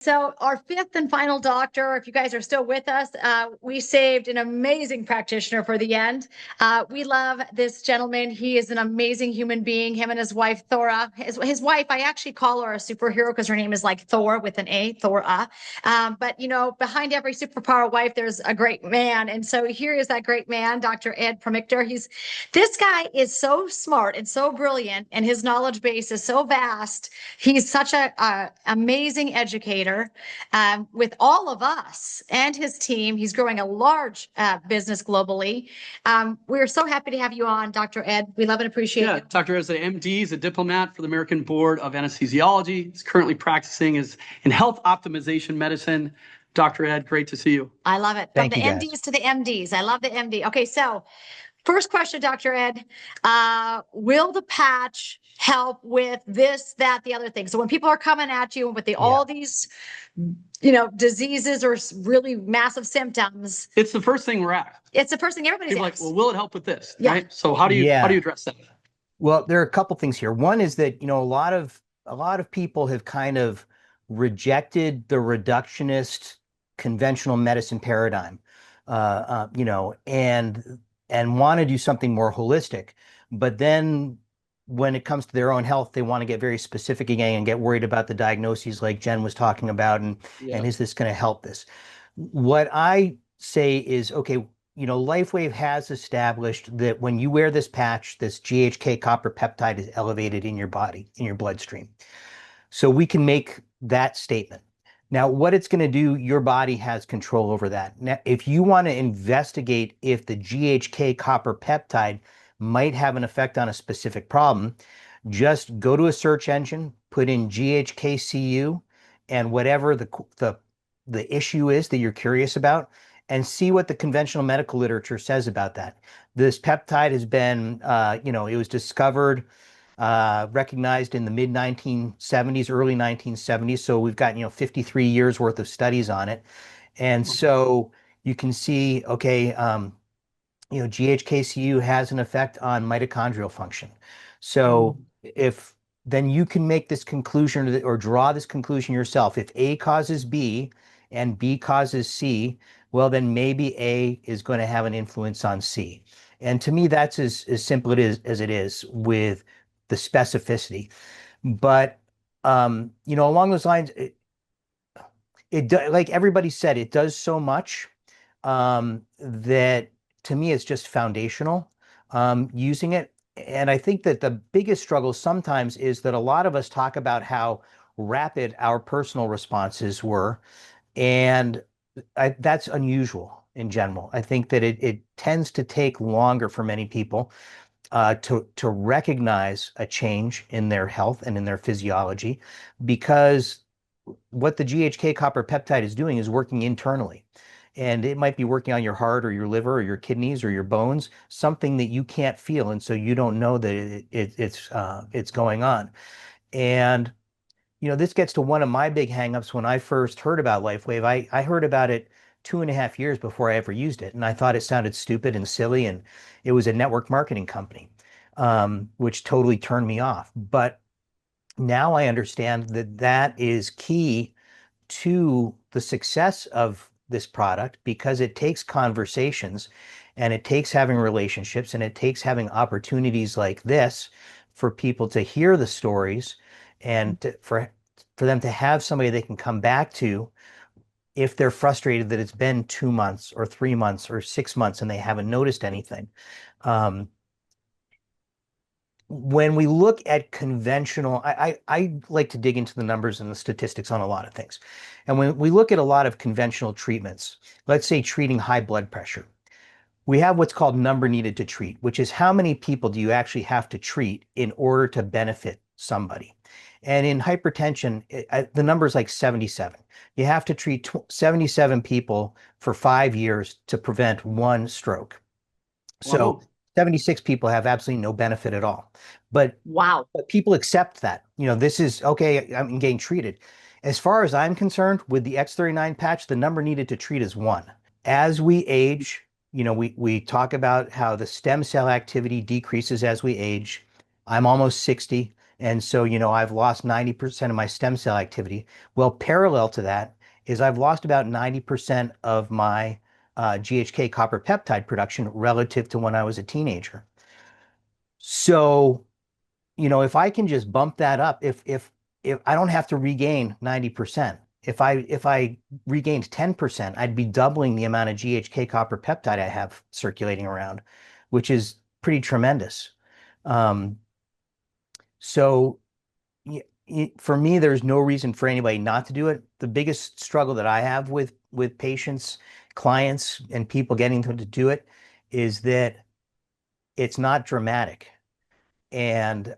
So our fifth and final doctor, if you guys are still with us, we saved an amazing practitioner for the end. We love this gentleman. He is an amazing human being. Him and his wife, Thora. His wife, I actually call her a superhero because her name is like Thor with an A, Thora. But, you know, behind every superpower wife, there's a great man. And so here is that great man, Dr. Ed Pomicter. This guy is so smart and so brilliant, and his knowledge base is so vast. He's such a amazing educator with all of us and his team. He's growing a large business globally. We're so happy to have you on, Dr. Ed. We love and appreciate you. Dr. Ed is an MD, he's a diplomat for the American Board of Anesthesiology. He's currently practicing in health optimization medicine. Dr. Ed, great to see you. I love it. From the MDs to the MDs. I love the MD. Okay, so first question, Dr. Ed. Will the patch help with this, that, the other thing? So when people are coming at you with all these, you know, diseases or really massive symptoms, it's the first thing we're asked. It's the first thing everybody's like, asked. well, will it help with this? Yeah. Right. So how do you address that? Well, there are a couple things here. One is that, you know, a lot of people have kind of rejected the reductionist conventional medicine paradigm, you know, and want to do something more holistic. But then when it comes to their own health, they want to get very specific again and get worried about the diagnoses like Jen was talking about. And is this going to help this? What I say is, okay, you know, LifeWave has established that when you wear this patch, this GHK copper peptide is elevated in your body, in your bloodstream. So we can make that statement. Now, what it's going to do, your body has control over that. Now, if you want to investigate if the GHK copper peptide might have an effect on a specific problem, just go to a search engine, put in GHKCU and whatever the issue is that you're curious about, and see what the conventional medical literature says about that. This peptide has been, you know, it was discovered, recognized in the mid 1970s, early 1970s. So we've got, you know, 53 years worth of studies on it. And so you can see, okay, you know, GHKCU has an effect on mitochondrial function. So if then you can make this conclusion or draw this conclusion yourself. If A causes B and B causes C, well, then maybe A is going to have an influence on C. And to me, that's as simple as it is with the specificity. But, you know, along those lines, like everybody said, it does so much that to me, it's just foundational using it. And I think that the biggest struggle sometimes is that a lot of us talk about how rapid our personal responses were. And that's unusual in general. I think that it tends to take longer for many people to recognize a change in their health and in their physiology, because what the GHK copper peptide is doing is working internally. And it might be working on your heart or your liver or your kidneys or your bones, something that you can't feel. And so you don't know that it's going on. And, you know, this gets to one of my big hangups. When I first heard about LifeWave, I heard about it 2.5 years before I ever used it. And I thought it sounded stupid and silly. And it was a network marketing company, which totally turned me off. But now I understand that that is key to the success of this product, because it takes conversations and it takes having relationships and it takes having opportunities like this for people to hear the stories and for them to have somebody they can come back to if they're frustrated that it's been 2 months or 3 months or 6 months and they haven't noticed anything. When we look at conventional, I like to dig into the numbers and the statistics on a lot of things. And when we look at a lot of conventional treatments, let's say treating high blood pressure, we have what's called number needed to treat, which is how many people do you actually have to treat in order to benefit somebody. And in hypertension, the number is like 77. You have to treat 77 people for 5 years to prevent one stroke. So 76 people have absolutely no benefit at all. But wow, but people accept that, you know, this is okay, I'm getting treated. As far as I'm concerned, with the X39 patch, the number needed to treat is 1. As we age, you know, we talk about how the stem cell activity decreases as we age. I'm almost 60. And so, I've lost 90% of my stem cell activity. Well, parallel to that is I've lost about 90% of my GHK copper peptide production relative to when I was a teenager. So, if I can just bump that up, if I don't have to regain 90%, if I regained 10%, I'd be doubling the amount of GHK copper peptide I have circulating around, which is pretty tremendous. Um, so for me, there's no reason for anybody not to do it. The biggest struggle that I have with patients, clients, and people getting them to do it is that it's not dramatic. And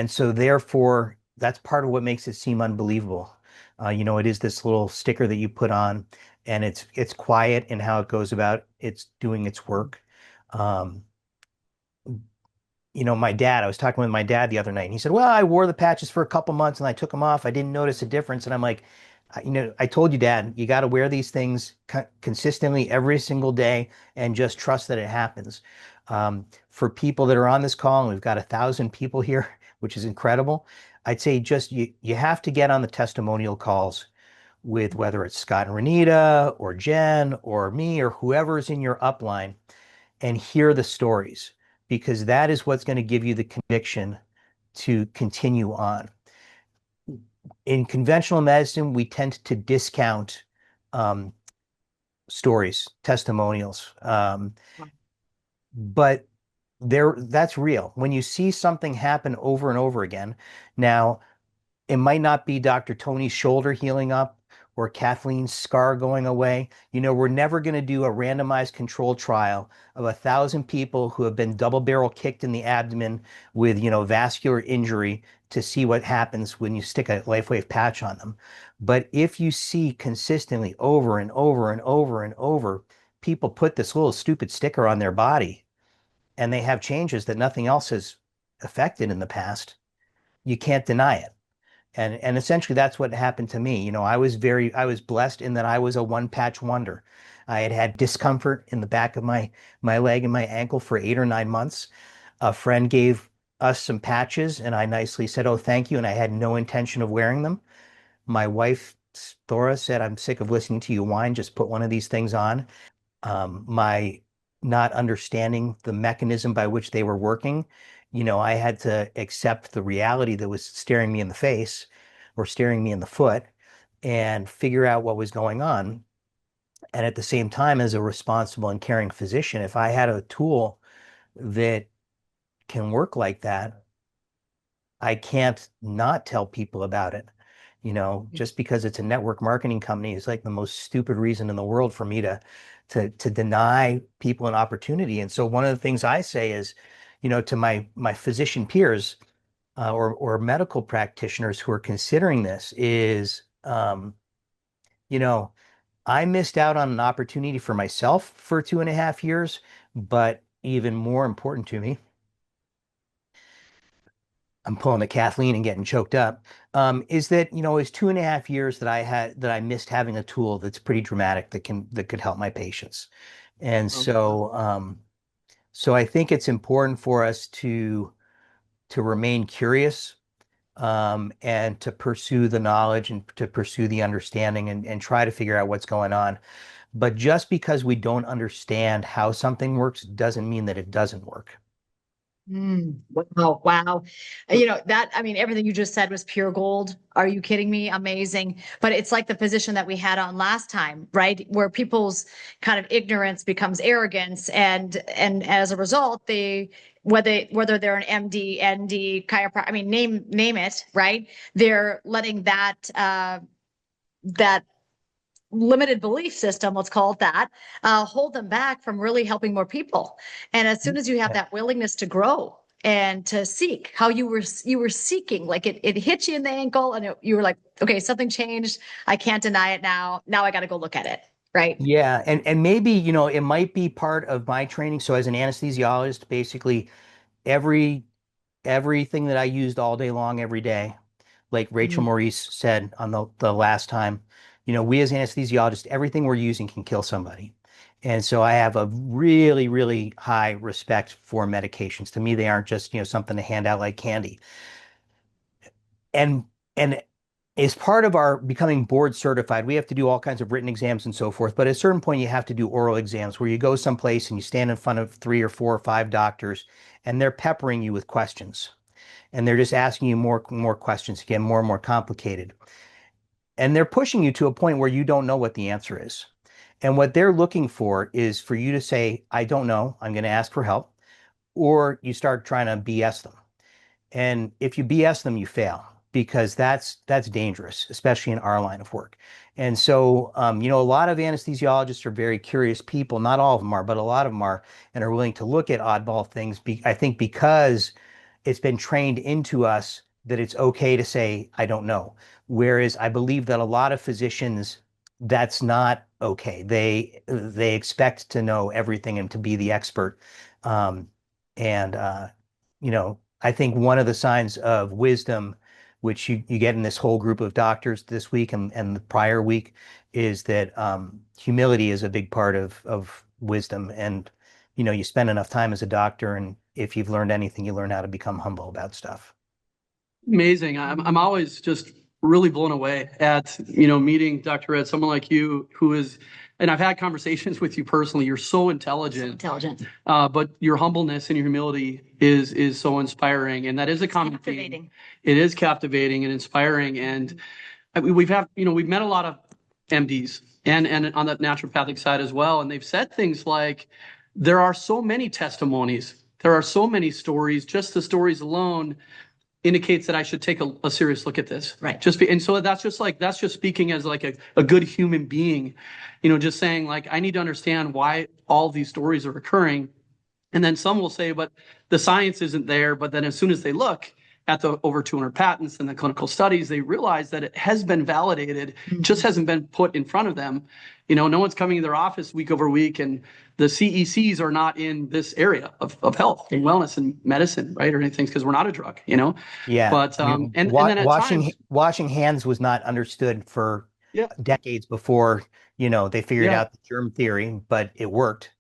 so therefore that's part of what makes it seem unbelievable. It is this little sticker that you put on, and it's quiet in how it goes about it's doing its work. Um, my dad, I was talking with my dad the other night, and he said, well, I wore the patches for a couple months and I took them off. I didn't notice a difference. And I'm like, I told you, Dad, you got to wear these things consistently every single day and just trust that it happens. For people that are on this call, and we've got 1,000 people here, which is incredible, I'd say just you have to get on the testimonial calls with whether it's Scott and Renita or Jen or me or whoever's in your upline and hear the stories, because that is what's going to give you the conviction to continue on. In conventional medicine, we tend to discount um, stories, testimonials, but that's real. When you see something happen over and over again, now it might not be Dr. Tony's shoulder healing up or Kathleen's scar going away. We're never going to do a randomized control trial of 1,000 people who have been double barrel kicked in the abdomen with, vascular injury to see what happens when you stick a LifeWave patch on them. But if you see consistently over and over and over and over, people put this little stupid sticker on their body and they have changes that nothing else has affected in the past, you can't deny it. And essentially that's what happened to me. I was blessed in that I was a one patch wonder. I had had discomfort in the back of my leg and my ankle for 8 or 9 months. A friend gave us some patches and I nicely said, "Oh, thank you." And I had no intention of wearing them. My wife, Thora, said, "I'm sick of listening to you whine. Just put one of these things on." My not understanding the mechanism by which they were working, I had to accept the reality that was staring me in the face or staring me in the foot and figure out what was going on. And at the same time, as a responsible and caring physician, if I had a tool that can work like that, I can't not tell people about it. Just because it's a network marketing company is like the most stupid reason in the world for me to deny people an opportunity. And so one of the things I say is, to my physician peers or medical practitioners who are considering this is, you know, I missed out on an opportunity for myself for 2.5 years, but even more important to me, I'm pulling a Kathleen and getting choked up, is that, it's 2.5 years that I missed having a tool that's pretty dramatic that could help my patients. And so I think it's important for us to remain curious, and to pursue the knowledge and to pursue the understanding and try to figure out what's going on. But just because we don't understand how something works doesn't mean that it doesn't work. Wow, wow. I mean, everything you just said was pure gold. Are you kidding me? Amazing. But it's like the physician that we had on last time, right? Where people's kind of ignorance becomes arrogance. And as a result, whether they're an MD, ND, chiropractor, I mean, name it, right? They're letting that limited belief system, let's call it that, hold them back from really helping more people. And as soon as you have Yeah. that willingness to grow and to seek how you were seeking, like it hit you in the ankle and you were like, okay, something changed. I can't deny it now. Now I got to go look at it. Right. Yeah, and maybe, it might be part of my training. So as an anesthesiologist, basically every everything that I used all day long every day, like Rachel Mm. Maurice said on the last time, we as anesthesiologists, everything we're using can kill somebody. And so I have a really, really high respect for medications. To me, they aren't just, something to hand out like candy. and and as part of our becoming board certified, we have to do all kinds of written exams and so forth. But at a certain point, you have to do oral exams where you go someplace and you stand in front of 3 or 4 or 5 doctors, and they're peppering you with questions, and they're just asking you more questions, again, more and more complicated, and they're pushing you to a point where you don't know what the answer is. And what they're looking for is for you to say, I don't know, I'm going to ask for help, or you start trying to BS them. And if you BS them, you fail because that's dangerous, especially in our line of work. And so, a lot of anesthesiologists are very curious people. Not all of them are, but a lot of them are, and are willing to look at oddball things. I think because it's been trained into us that it's okay to say, I don't know. Whereas I believe that a lot of physicians, that's not okay. They expect to know everything and to be the expert. Um, and I think one of the signs of wisdom, which you get in this whole group of doctors this week and the prior week, is that humility is a big part of wisdom. And you spend enough time as a doctor, and if you've learned anything, you learn how to become humble about stuff. Amazing. I'm always just really blown away at, meeting Dr. Ed, someone like you who is, and I've had conversations with you personally. You're so intelligent. Intelligent. But your humbleness and your humility is so inspiring, and that is a common theme. Captivating. It is captivating and inspiring, and we've met a lot of MDs and on the naturopathic side as well, and they've said things like, there are so many testimonies, there are so many stories. Just the stories alone indicates that I should take a serious look at this. Right. And so that's just speaking as like a good human being, just saying like, I need to understand why all these stories are occurring. And then some will say, but the science isn't there. But then as soon as they look at the over 200 patents and the clinical studies, they realize that it has been validated, just hasn't been put in front of them. No one's coming to their office week over week, and the CECs are not in this area of health and wellness and medicine, right? Or anything, because we're not a drug, Yeah. But and then at times, washing hands was not understood for yeah, decades before, they figured yeah, out the germ theory, but it worked.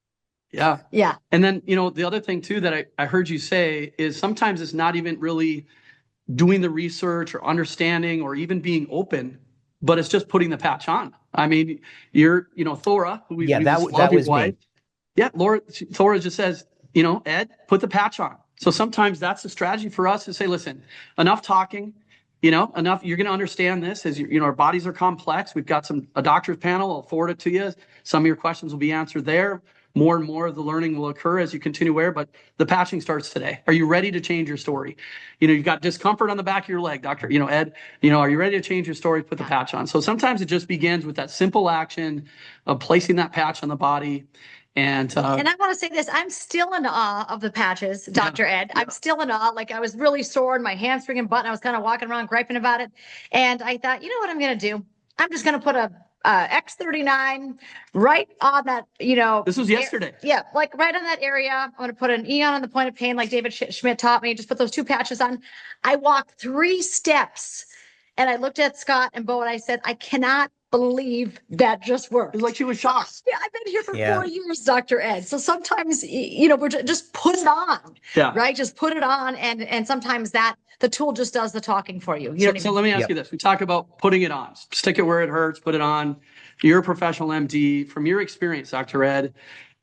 yeah, Yeah. And then the other thing too that I heard you say is sometimes it's not even really doing the research or understanding or even being open, but it's just putting the patch on. I mean, Thora, who Yeah, that was wife. me. Yeah, Thora just says, Ed, put the patch on. So sometimes that's the strategy for us to say, listen, enough talking, enough. You're going to understand this as our bodies are complex. We've got a doctor's panel. I'll forward it to you. Some of your questions will be answered there. More and more of the learning will occur as you continue wear, but the patching starts today. Are you ready to change your story? You've got discomfort on the back of your leg, doctor, Ed, are you ready to change your story? Put the patch on. So sometimes it just begins with that simple action of placing that patch on the body. And I want to say this, I'm still in awe of the patches, Dr. Ed. yeah. I'm still in awe. Like I was really sore in my hamstring and butt. And I was kind of walking around griping about it. And I thought, you know what I'm going to do? I'm just going to put a X39 right on that, This was yesterday. Yeah, like right on that area. I'm going to put an Eon on the point of pain like David Schmidt taught me. Just put those 2 patches on. I walked 3 steps and I looked at Scott and Bo and I said, I cannot believe that just worked. It's like she was shocked. Yeah, I've been here for 4 years, Dr. Ed. So sometimes, we're just put it on. Yeah. Right. Just put it on. And sometimes the tool just does the talking for you. So let me ask you this. We talk about putting it on, stick it where it hurts, put it on. You're a professional MD. From your experience, Dr. Ed,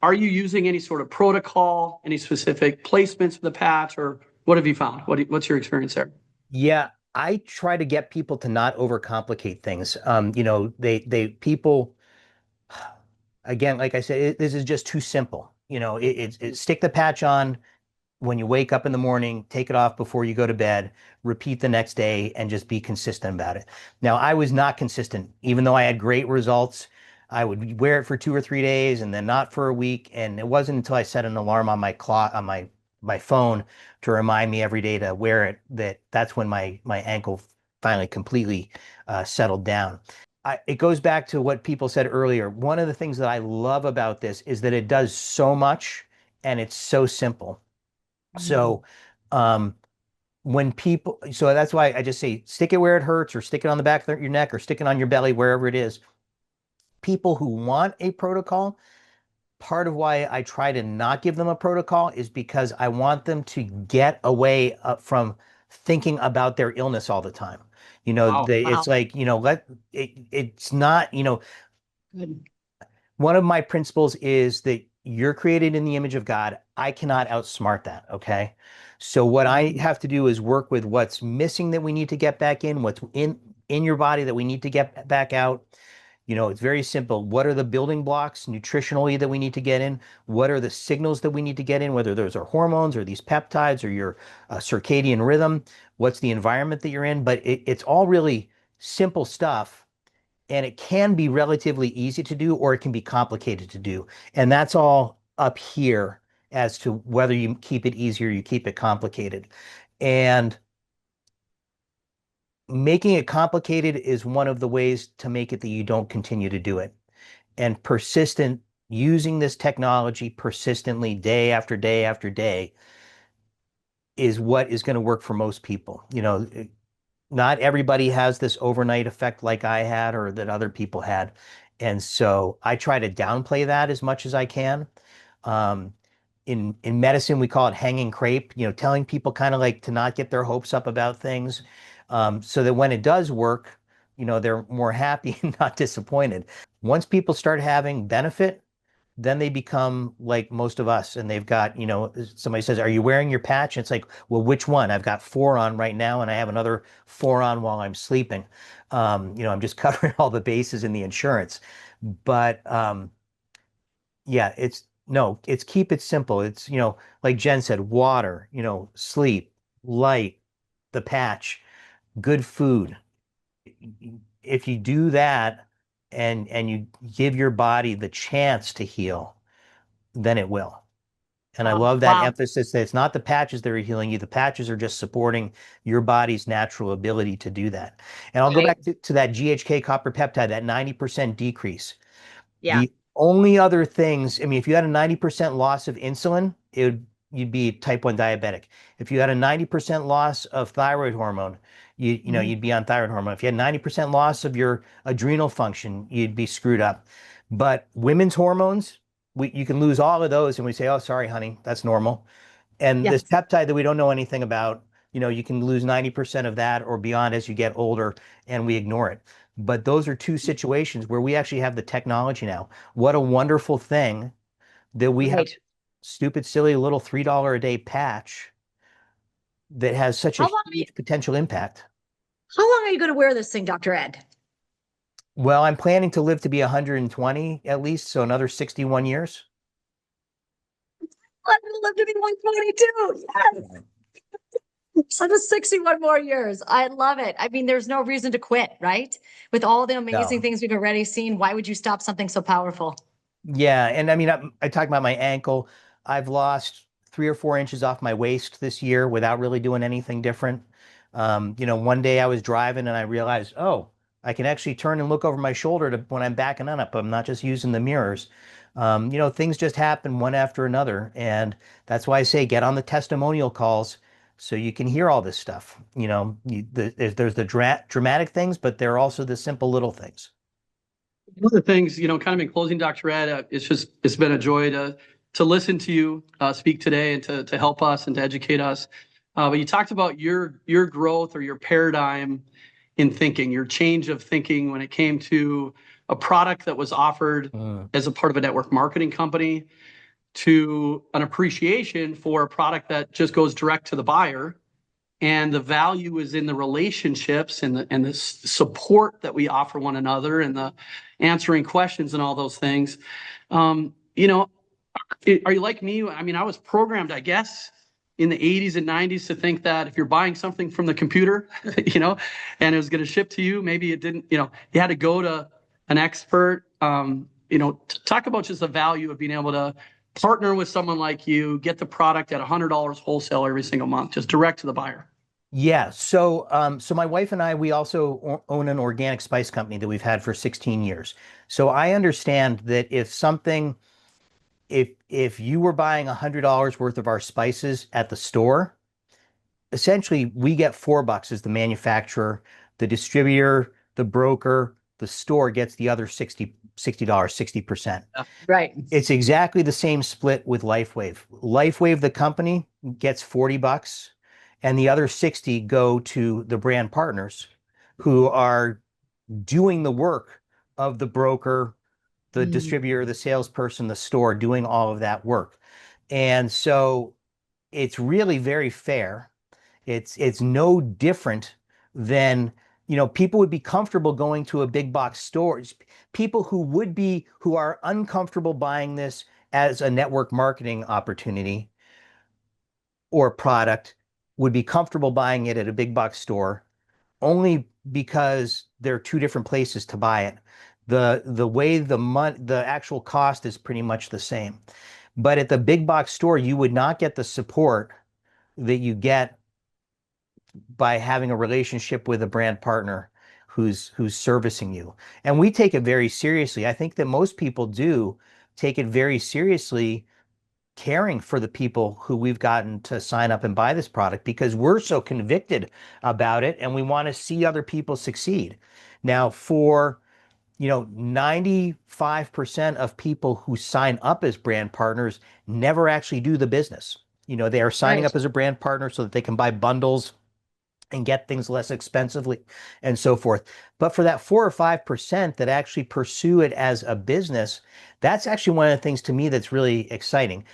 are you using any sort of protocol, any specific placements for the patch, or what have you found? What's your experience there? Yeah, I try to get people to not overcomplicate things. People, again, like I said, this is just too simple. Stick the patch on when you wake up in the morning, take it off before you go to bed, repeat the next day, and just be consistent about it. Now, I was not consistent, even though I had great results. I would wear it for 2 or 3 days and then not for a week. And it wasn't until I set an alarm on my clock, on my phone, to remind me every day to wear it, that's when my ankle finally completely settled down. It goes back to what people said earlier. One of the things that I love about this is that it does so much and it's so simple. So so that's why I just say stick it where it hurts, or stick it on the back of your neck, or stick it on your belly, wherever it is. People who want a protocol, part of why I try to not give them a protocol is because I want them to get away from thinking about their illness all the time. Wow. It's like, it's not, Good. one of my principles is that you're created in the image of God. I cannot outsmart that. Okay. So what I have to do is work with what's missing that we need to get back in, what's in your body that we need to get back out. It's very simple. What are the building blocks nutritionally that we need to get in? What are the signals that we need to get in, whether those are hormones or these peptides or your circadian rhythm? What's the environment that you're in? But it's all really simple stuff, and it can be relatively easy to do, or it can be complicated to do. And that's all up here as to whether you keep it easy or you keep it complicated. And making it complicated is one of the ways to make it that you don't continue to do it. And using this technology persistently day after day after day is what is going to work for most people. Not everybody has this overnight effect like I had or that other people had. And so I try to downplay that as much as I can. Um, in medicine, we call it hanging crepe, telling people kind of like to not get their hopes up about things, so that when it does work, they're more happy and not disappointed. Once people start having benefit, then they become like most of us, and they've got, somebody says, "Are you wearing your patch?" And it's like, well, which one? I've got 4 on right now, and I have another 4 on while I'm sleeping. I'm just covering all the bases in the insurance. But yeah, it's keep it simple. It's, like Jen said, water, sleep, light, the patch, good food. If you do that and you give your body the chance to heal, then it will. And I love that Wow. emphasis that it's not the patches that are healing you. The patches are just supporting your body's natural ability to do that. And I'll go Right. back to that GHK copper peptide, that 90% decrease. Yeah. The only other things, I mean, if you had a 90% loss of insulin, you'd be type 1 diabetic. If you had a 90% loss of thyroid hormone, Mhm. you'd be on thyroid hormone. If you had 90% loss of your adrenal function, you'd be screwed up. But women's hormones, you can lose all of those, and we say, "Oh, sorry, honey, that's normal." And this Yes. peptide that we don't know anything about, you can lose 90% of that or beyond as you get older, and we ignore it. But those are two situations where we actually have the technology now. What a wonderful thing that we have Right. stupid, silly little $3 a day patch that has such a How long are you, huge potential impact. how long are you going to wear this thing, Dr. Ed? Well, I'm planning to live to be 120 at least, so another 61 years. I'm going to live to be 122. Yes. So just 61 more years. I love it. I mean, there's no reason to quit, right? With all the amazing No. things we've already seen, why would you stop something so powerful? Yeah, and I mean, I talked about my ankle. I've lost 3 or 4 inches off my waist this year without really doing anything different. One day I was driving and I realized, oh, I can actually turn and look over my shoulder when I'm backing up. I'm not just using the mirrors. Things just happen one after another, and that's why I say get on the testimonial calls so you can hear all this stuff. There's the dramatic things, but there are also the simple little things. One of the things, kind of in closing, Dr. Ed, it's been a joy to listen to you speak today and to help us and to educate us. But you talked about your growth or your paradigm in thinking, your change of thinking when it came to a product that was offered Mm. as a part of a network marketing company to an appreciation for a product that just goes direct to the buyer, and the value is in the relationships and the support that we offer one another and the answering questions and all those things. Um, you know, are you like me? I mean, I was programmed, I guess, in the 80s and 90s to think that if you're buying something from the computer, and it was going to ship to you, maybe it didn't, you had to go to an expert. Talk about just the value of being able to partner with someone like you, get the product at $100 wholesale every single month, just direct to the buyer. Yeah. So my wife and I, we also own an organic spice company that we've had for 16 years. So I understand that if you were buying $100 worth of our spices at the store, essentially we get $4 as the manufacturer, the distributor, the broker, the store gets the other $60, 60%. Right. It's exactly the same split with LifeWave. LifeWave, the company, gets $40, and the other 60 go to the brand partners who are doing the work of the broker, the Mm. distributor, the salesperson, the store, doing all of that work. And so it's really very fair. It's no different than, people would be comfortable going to a big box store. People who are uncomfortable buying this as a network marketing opportunity or product would be comfortable buying it at a big box store only because there are two different places to buy it. The way the actual cost is pretty much the same. But at the big box store, you would not get the support that you get by having a relationship with a brand partner who's servicing you. And we take it very seriously. I think that most people do take it very seriously, caring for the people who we've gotten to sign up and buy this product because we're so convicted about it and we want to see other people succeed. Now, for 95% of people who sign up as brand partners never actually do the business. They are signing Right. up as a brand partner so that they can buy bundles and get things less expensively and so forth. But for that 4 or 5% that actually pursue it as a business, that's actually one of the things to me that's really exciting.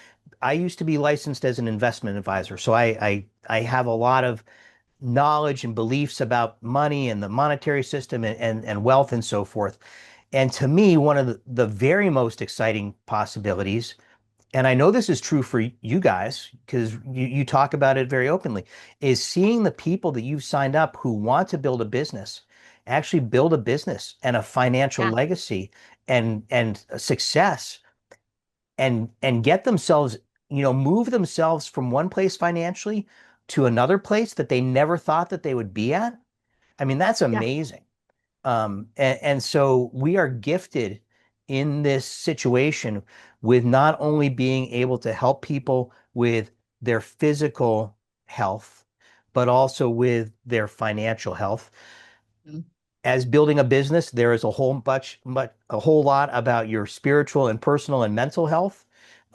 I used to be licensed as an investment advisor, so I have a lot of knowledge and beliefs about money and the monetary system and wealth and so forth. And to me, one of the very most exciting possibilities, and I know this is true for you guys because you talk about it very openly, is seeing the people that you've signed up who want to build a business actually build a business and a financial Yeah. legacy and a success and get themselves, move themselves from one place financially to another place that they never thought that they would be at. I mean, that's Yeah. amazing. And so we are gifted in this situation with not only being able to help people with their physical health, but also with their financial health. Mm. As building a business, there is a whole lot about your spiritual and personal and mental health.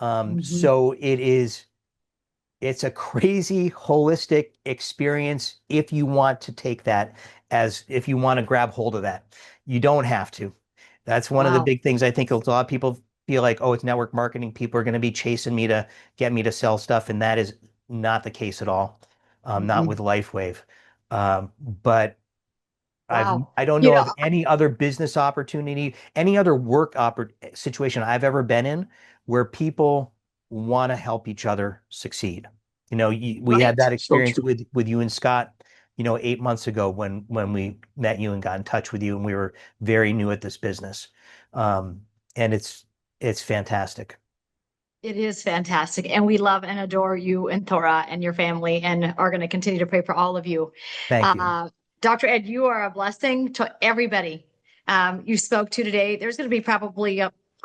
Mhm. So it's a crazy holistic experience if you want to take that if you want to grab hold of that. You don't have to. That's one of the Wow. big things I think a lot of people feel like, oh, it's network marketing. People are going to be chasing me to get me to sell stuff. And that is not the case at all. Not Mhm. with LifeWave. But Wow. I don't You know know, of any other business opportunity, any other situation I've ever been in where people want to help each other succeed. We had right. that So experience true. with you and Scott, 8 months ago when we met you and got in touch with you, and we were very new at this business. Um, and it's fantastic. It is fantastic. And we love and adore you and Thora and your family and are going to continue to pray for all of you. Thank you. Uh, Dr. Ed, you are a blessing to everybody you spoke to today. There's going to be probably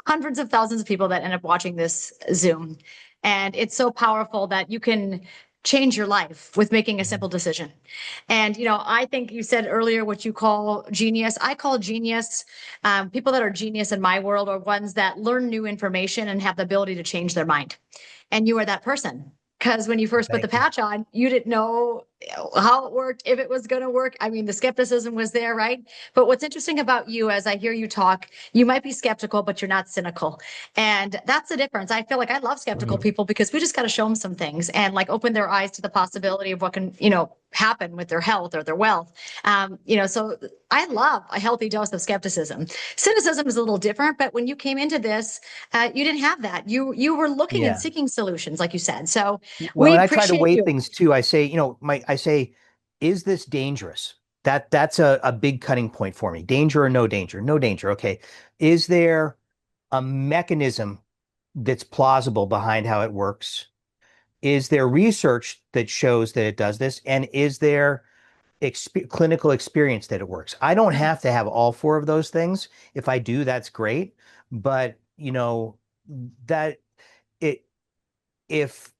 hundreds of thousands of people that end up watching this Zoom. And it's so powerful that you can change your life with making a simple decision. And, I think you said earlier what you call genius. I call genius people that are genius in my world are ones that learn new information and have the ability to change their mind. And you are that person. Because when you first put the Thank you. patch on, you didn't know how it worked, if it was going to work. I mean, the skepticism was there, right? But what's interesting about you, as I hear you talk, you might be skeptical, but you're not cynical. And that's the difference. I feel like I love skeptical people because we just got to show them some things and like open their eyes to the possibility of what can, happen with their health or their wealth. So I love a healthy dose of skepticism. Cynicism is a little different, but when you came into this, you didn't have that. You were looking and Yeah. seeking solutions, like you said. So Well, we and I try to appreciate weigh you. things too. I say, I say, is this dangerous? That's a big cutting point for me. Danger or no danger? No danger. Okay. Is there a mechanism that's plausible behind how it works? Is there research that shows that it does this? And is there clinical experience that it works? I don't have to have all four of those things. If I do, that's great. But that it if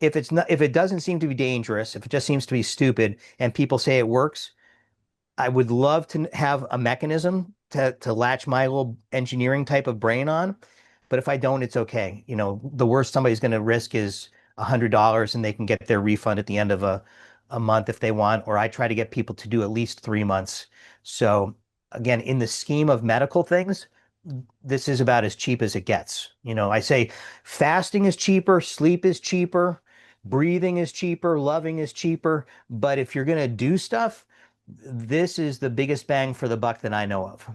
if it doesn't seem to be dangerous, if it just seems to be stupid and people say it works, I would love to have a mechanism to latch my little engineering type of brain on. But if I don't, it's okay. The worst somebody's going to risk is $100 and they can get their refund at the end of a month if they want, or I try to get people to do at least 3 months. So again, in the scheme of medical things, this is about as cheap as it gets. I say fasting is cheaper, sleep is cheaper, breathing is cheaper, loving is cheaper. But if you're going to do stuff, this is the biggest bang for the buck that I know of.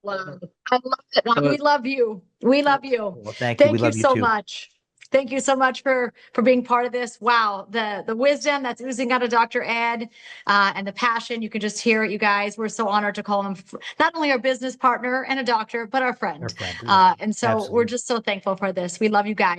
Wow. I love it. We love you. We love you. Well, thank you. We Thank you love you so too. much. Thank you so much for being part of this. Wow, the wisdom that's oozing out of Dr. Ed, and the passion. You can just hear it, you guys. We're so honored to call him not only our business partner and a doctor, but our friend. Our friend, yeah. And so we're Absolutely. just so thankful for this. We love you guys.